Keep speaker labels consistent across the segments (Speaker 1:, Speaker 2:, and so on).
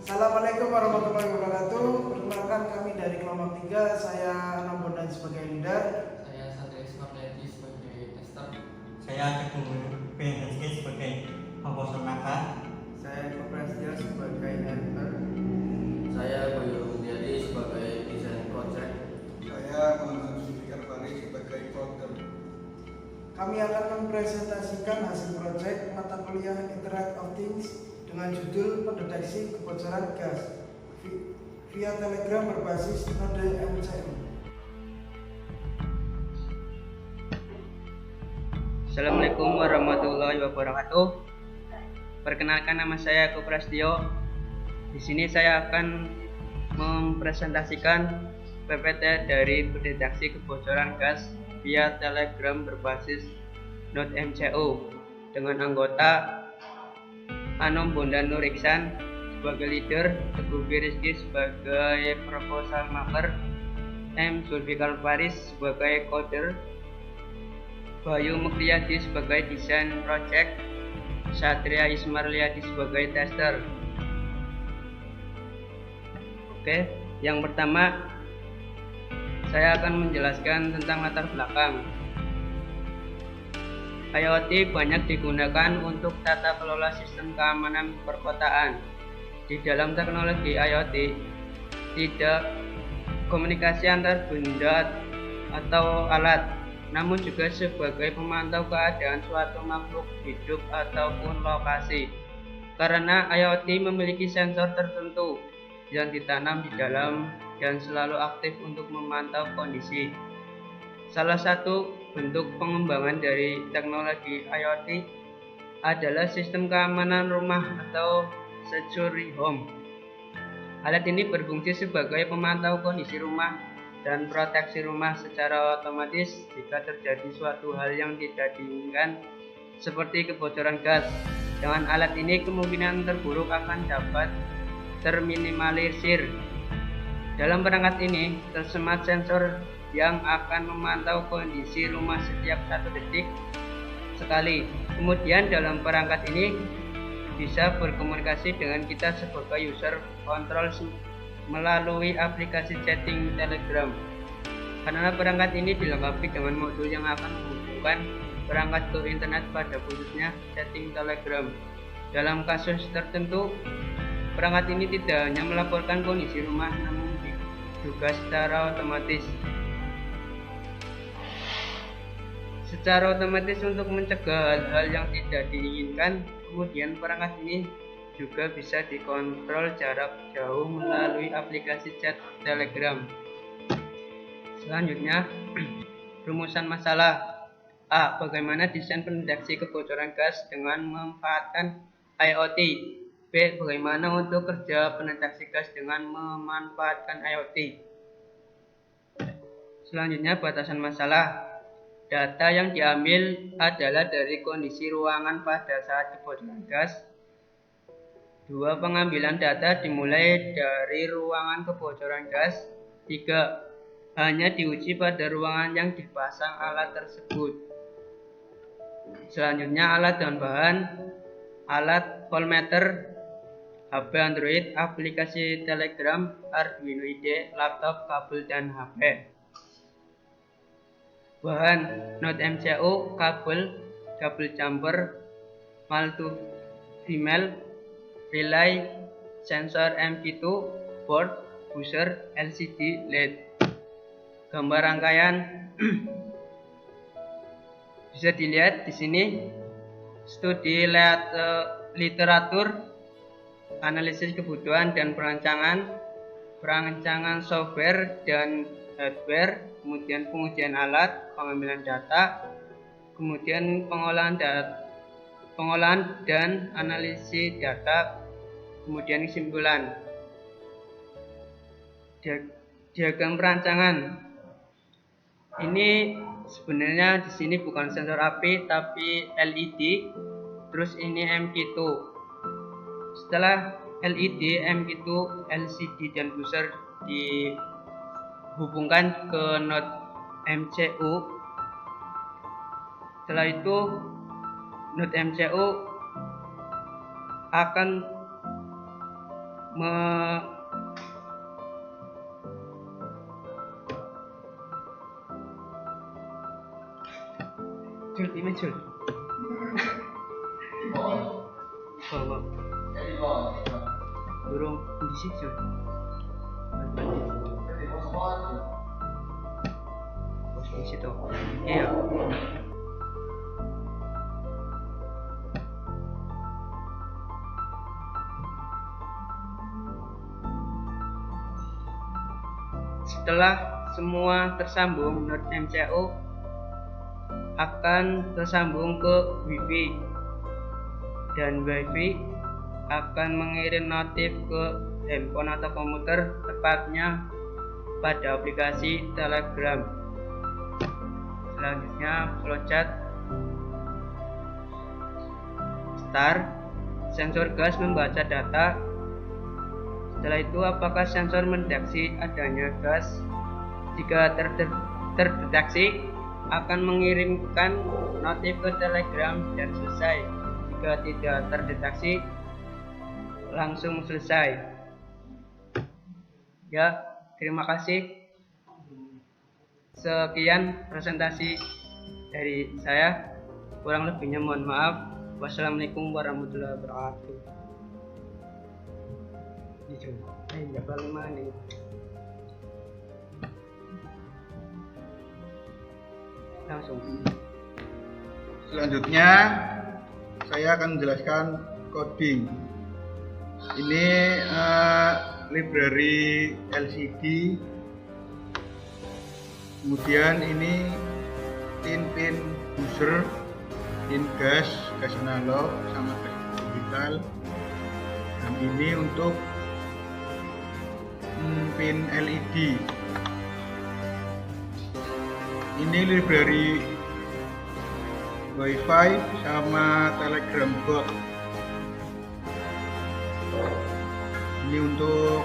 Speaker 1: Assalamualaikum warahmatullahi wabarakatuh. Perkenalkan kami dari kelompok 3. Saya Anam Bondan sebagai leader.
Speaker 2: Saya Satria Ismail sebagai tester.
Speaker 3: Saya Teguh PNSG sebagai komposer makan.
Speaker 1: Saya Eko Prasetyo sebagai editor.
Speaker 2: Saya Bayu Mulyadi sebagai desain project.
Speaker 4: Saya Muhammad Zulfikar Fari sebagai coder.
Speaker 1: Kami akan mempresentasikan hasil proyek mata kuliah Internet of Things dengan judul pendeteksi kebocoran gas via Telegram berbasis node MCU.
Speaker 5: Assalamualaikum warahmatullahi wabarakatuh. Perkenalkan, nama saya Eko Prasetyo. Di sini saya akan mempresentasikan PPT dari pendeteksi kebocoran gas via Telegram berbasis node MCU dengan anggota Anom Bondan Nur Iksan sebagai leader, Teguh Rizky sebagai proposal maker, M. Zulfikar Faris sebagai coder, Bayu Mulyadi sebagai desain project, Satria Ismail sebagai tester. Oke, yang pertama saya akan menjelaskan tentang latar belakang. IoT banyak digunakan untuk tata kelola sistem keamanan perkotaan. Di dalam teknologi IoT, tidak komunikasi antar benda atau alat, namun juga sebagai pemantau keadaan suatu makhluk hidup ataupun lokasi. Karena IoT memiliki sensor tertentu yang ditanam di dalam dan selalu aktif untuk memantau kondisi. Salah satu bentuk pengembangan dari teknologi IoT adalah sistem keamanan rumah atau security home. Alat ini berfungsi sebagai pemantau kondisi rumah dan proteksi rumah secara otomatis jika terjadi suatu hal yang tidak diinginkan seperti kebocoran gas. Dengan alat ini kemungkinan terburuk akan dapat terminimalisir. Dalam perangkat ini tersemat sensor yang akan memantau kondisi rumah setiap 1 detik sekali. Kemudian dalam perangkat ini bisa berkomunikasi dengan kita sebagai user control melalui aplikasi chatting Telegram. Karena perangkat ini dilengkapi dengan modul yang akan menghubungkan perangkat ke internet pada khususnya chatting Telegram. Dalam kasus tertentu, perangkat ini tidak hanya melaporkan kondisi rumah, namun juga secara otomatis. Secara otomatis untuk mencegah hal-hal yang tidak diinginkan, kemudian perangkat ini juga bisa dikontrol jarak jauh melalui aplikasi chat Telegram. Selanjutnya, rumusan masalah. A. Bagaimana desain pendeteksi kebocoran gas dengan memanfaatkan IoT. B. Bagaimana untuk kerja pendeteksi gas dengan memanfaatkan IoT. Selanjutnya, batasan masalah. Data yang diambil adalah dari kondisi ruangan pada saat kebocoran gas. 2. Pengambilan data dimulai dari ruangan kebocoran gas. 3. Hanya diuji pada ruangan yang dipasang alat tersebut. Selanjutnya, alat dan bahan. Alat voltmeter, HP Android, aplikasi Telegram, Arduino IDE, laptop, kabel, dan HP. Bahan node MCU, kabel, double jumper, multi-female, relay, sensor MQ2, board, buzzer, LCD, LED. Gambar rangkaian bisa dilihat di sini. Studi literatur, analisis kebutuhan dan perancangan software dan hardware, kemudian pengujian alat, pengambilan data, kemudian pengolahan dan analisis data, kemudian kesimpulan. Diagram perancangan. Ini sebenarnya di sini bukan sensor api tapi LED. Terus ini MQ2. Setelah LED, MQ2, LCD dan buzzer dihubungkan ke node MCU. Setelah itu node MCU akan Jul, ini Jul. Bawa. Durung di situ. Di situ. Iya. Setelah semua tersambung, node MCU akan tersambung ke WiFi dan WiFi akan mengirim notif ke handphone atau komputer, tepatnya pada aplikasi Telegram. Selanjutnya flowchart start. Sensor gas membaca data. Setelah itu, apakah sensor mendeteksi adanya gas? Jika terdeteksi, akan mengirimkan notif ke Telegram dan selesai. Jika tidak terdeteksi, langsung selesai. Ya, terima kasih. Sekian presentasi dari saya. Kurang lebihnya mohon maaf. Wassalamualaikum warahmatullahi wabarakatuh. Enggak paling mana. Langsung.
Speaker 4: Selanjutnya saya akan menjelaskan coding. Ini library LCD. Kemudian ini pin buzzer, pin gas analog sama gas digital. Dan ini untuk pin LED. Ini library WiFi sama Telegram bot. Ini untuk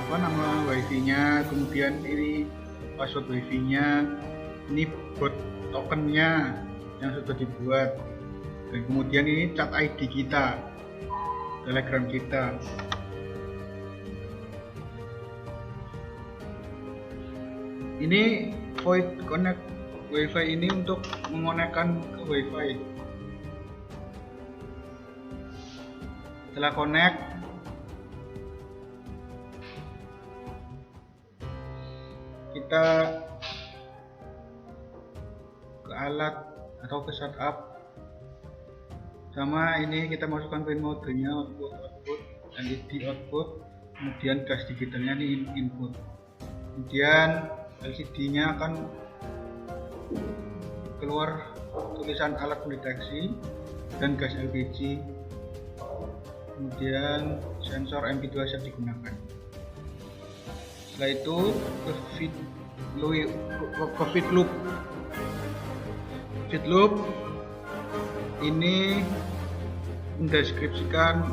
Speaker 4: apa nama WiFi-nya, kemudian ini password WiFi-nya, ini bot tokennya yang sudah dibuat, dan kemudian ini chat ID kita, Telegram kita. Ini void connect WiFi ini untuk mengonekkan ke WiFi. Setelah connect, kita ke alat atau ke setup. Sama ini kita masukkan pin modenya, output LED output, kemudian gas digitalnya ini input. Kemudian LCD-nya akan keluar tulisan alat pendeteksi dan gas LPG. Kemudian sensor MP2 siap digunakan. Setelah itu ke feed loop. Feed loop ini mendeskripsikan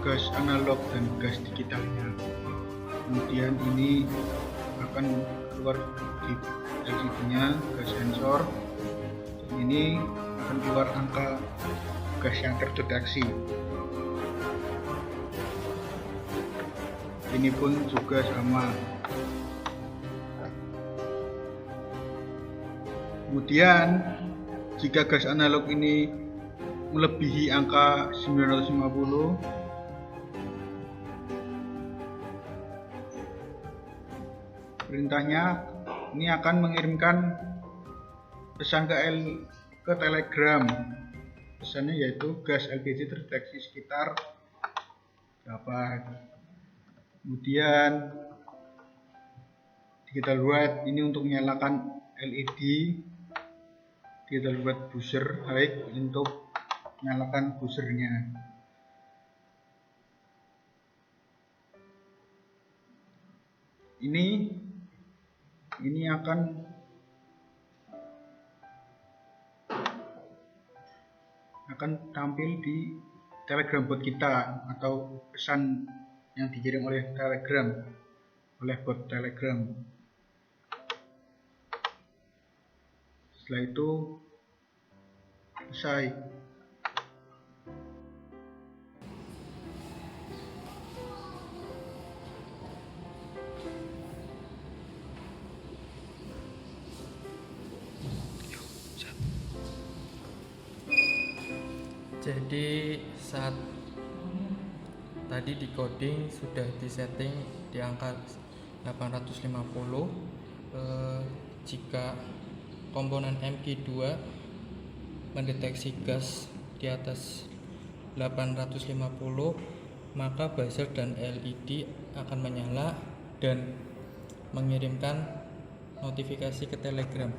Speaker 4: gas analog dan gas digitalnya. Kemudian ini akan keluar di LCD-nya gas sensor. Dan ini akan keluar angka gas yang terdeteksi. Ini pun juga sama. Kemudian jika gas analog ini melebihi angka 950, perintahnya ini akan mengirimkan pesan ke Telegram. Pesannya yaitu gas LPG terdeteksi sekitar berapa. Kemudian digital write ini untuk menyalakan LED, digital write buzzer high untuk menyalakan buzzernya. Ini akan tampil di Telegram bot kita atau pesan yang dikirim oleh Telegram, oleh bot Telegram. Setelah itu selesai.
Speaker 6: Jadi saat tadi di coding sudah disetting di angka 850. Jika komponen MQ2 mendeteksi gas di atas 850, maka buzzer dan LED akan menyala dan mengirimkan notifikasi ke Telegram.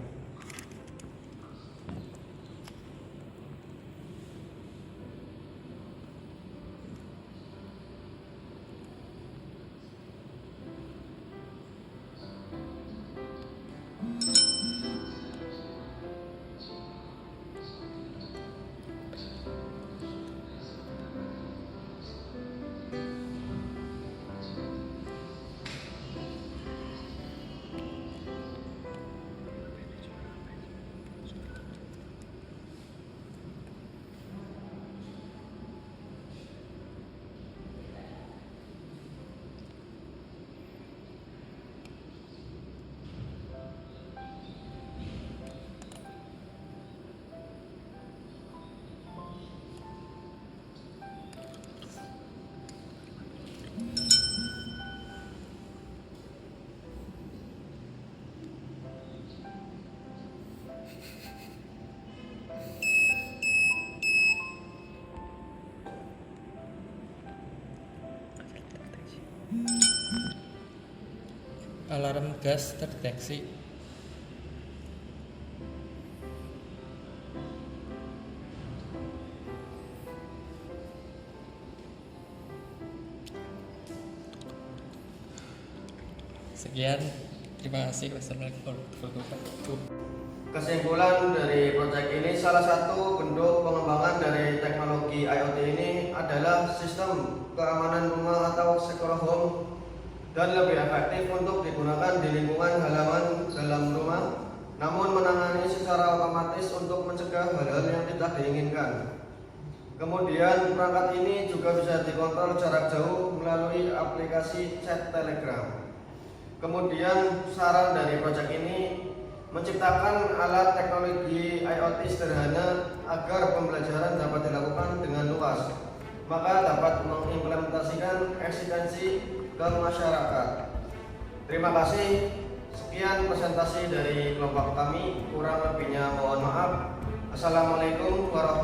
Speaker 6: Alarm gas terdeteksi. Sekian, terima kasih. Wassalamualaikum warahmatullahi wabarakatuh.
Speaker 2: Kesimpulan dari proyek ini, salah satu bentuk pengembangan dari teknologi IoT ini adalah sistem keamanan rumah atau secure home dan lebih efektif untuk digunakan di lingkungan halaman dalam rumah, namun menangani secara otomatis untuk mencegah hal-hal yang tidak diinginkan. Kemudian perangkat ini juga bisa dikontrol jarak jauh melalui aplikasi chat Telegram. Kemudian saran dari proyek ini menciptakan alat teknologi IoT sederhana agar pembelajaran dapat dilakukan dengan luas, maka dapat mengimplementasikan eksistensi ke masyarakat. Terima kasih. Sekian presentasi dari kelompok kami. Kurang lebihnya mohon maaf. Assalamualaikum warahmatullahi wabarakatuh.